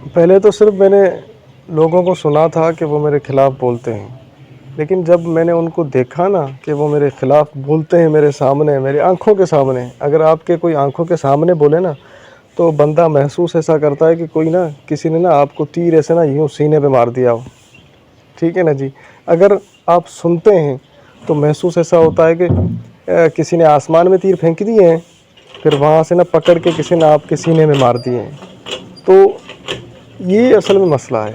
پہلے تو صرف میں نے لوگوں کو سنا تھا کہ وہ میرے خلاف بولتے ہیں، لیکن جب میں نے ان کو دیکھا نا کہ وہ میرے خلاف بولتے ہیں میرے سامنے، میری آنکھوں کے سامنے، اگر آپ کے کوئی آنکھوں کے سامنے بولے نا تو بندہ محسوس ایسا کرتا ہے کہ کوئی نا کسی نے نا آپ کو تیر ایسے نا یوں سینے پہ مار دیا ہو، ٹھیک ہے نا جی۔ اگر آپ سنتے ہیں تو محسوس ایسا ہوتا ہے کہ کسی نے آسمان میں تیر پھینک دیے ہیں، پھر وہاں سے نا پکڑ کے کسی نے آپ کے سینے میں مار دیے ہیں۔ تو یہ اصل میں مسئلہ ہے۔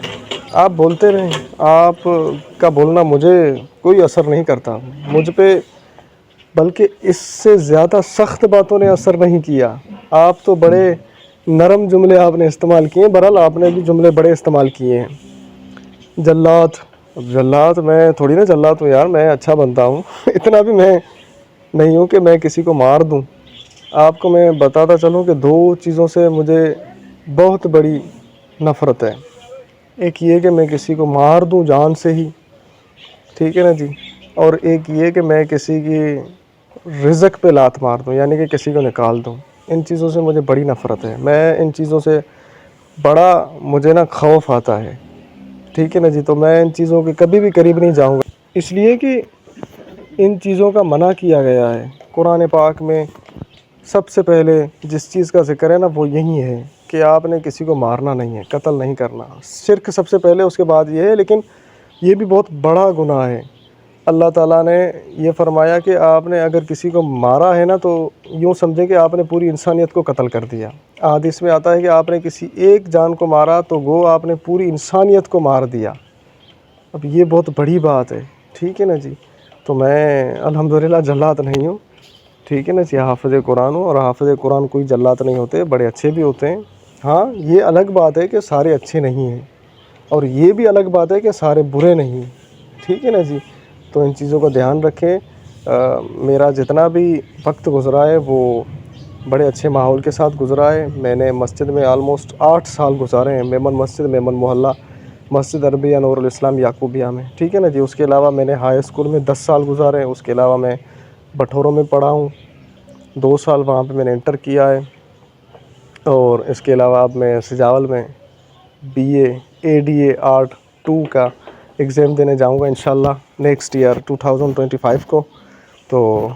آپ بولتے رہیں، آپ کا بولنا مجھے کوئی اثر نہیں کرتا مجھ پہ، بلکہ اس سے زیادہ سخت باتوں نے اثر نہیں کیا۔ آپ تو بڑے نرم جملے آپ نے استعمال کیے ہیں، بہرحال آپ نے بھی جملے بڑے استعمال کیے ہیں۔ جلات، اب جلات میں تھوڑی نا جلات ہوں یار، میں اچھا بنتا ہوں اتنا بھی میں نہیں ہوں کہ میں کسی کو مار دوں۔ آپ کو میں بتاتا چلوں کہ دو چیزوں سے مجھے بہت بڑی نفرت ہے۔ ایک یہ کہ میں کسی کو مار دوں جان سے ہی، ٹھیک ہے نا جی، اور ایک یہ کہ میں کسی کی رزق پہ لات مار دوں، یعنی کہ کسی کو نکال دوں۔ ان چیزوں سے مجھے بڑی نفرت ہے، میں ان چیزوں سے بڑا مجھے نا خوف آتا ہے، ٹھیک ہے نا جی۔ تو میں ان چیزوں کے کبھی بھی قریب نہیں جاؤں گا، اس لیے کہ ان چیزوں کا منع کیا گیا ہے قرآن پاک میں۔ سب سے پہلے جس چیز کا ذکر ہے نا وہ یہی ہے کہ آپ نے کسی کو مارنا نہیں ہے، قتل نہیں کرنا۔ شرک سب سے پہلے، اس کے بعد یہ ہے، لیکن یہ بھی بہت بڑا گناہ ہے۔ اللہ تعالیٰ نے یہ فرمایا کہ آپ نے اگر کسی کو مارا ہے نا تو یوں سمجھے کہ آپ نے پوری انسانیت کو قتل کر دیا۔ حدیث میں آتا ہے کہ آپ نے کسی ایک جان کو مارا تو گو آپ نے پوری انسانیت کو مار دیا۔ اب یہ بہت بڑی بات ہے، ٹھیک ہے نا جی۔ تو میں الحمدللہ جلات نہیں ہوں، ٹھیک ہے نا جی، حافظ قرآن ہوں، اور حافظ قرآن کوئی جلات نہیں ہوتے، بڑے اچھے بھی ہوتے ہیں۔ ہاں یہ الگ بات ہے کہ سارے اچھے نہیں ہیں، اور یہ بھی الگ بات ہے کہ سارے برے نہیں، ٹھیک ہے نا جی۔ تو ان چیزوں کا دھیان رکھیں۔ میرا جتنا بھی وقت گزرا ہے وہ بڑے اچھے ماحول کے ساتھ گزرا ہے۔ میں نے مسجد میں آلموسٹ 8 سال گزارے ہیں، میمن مسجد، میمن محلہ، مسجد عربیہ نور الاسلام یعقوبیہ میں، ٹھیک ہے نا جی۔ اس کے علاوہ میں نے ہائی اسکول میں 10 سال گزارے ہیں، اس کے علاوہ میں بٹھوروں میں پڑھا ہوں، 2 سال وہاں پہ میں نے انٹر کیا ہے، اور اس کے علاوہ اب میں سجاول میں BA ADA آرٹ 2 کا ایگزام دینے جاؤں گا انشاءاللہ نیکسٹ ایئر 2025 کو۔ تو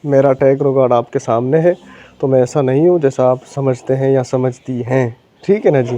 میرا ٹریک ریکارڈ آپ کے سامنے ہے، تو میں ایسا نہیں ہوں جیسا آپ سمجھتے ہیں یا سمجھتی ہیں، ٹھیک ہے نا جی۔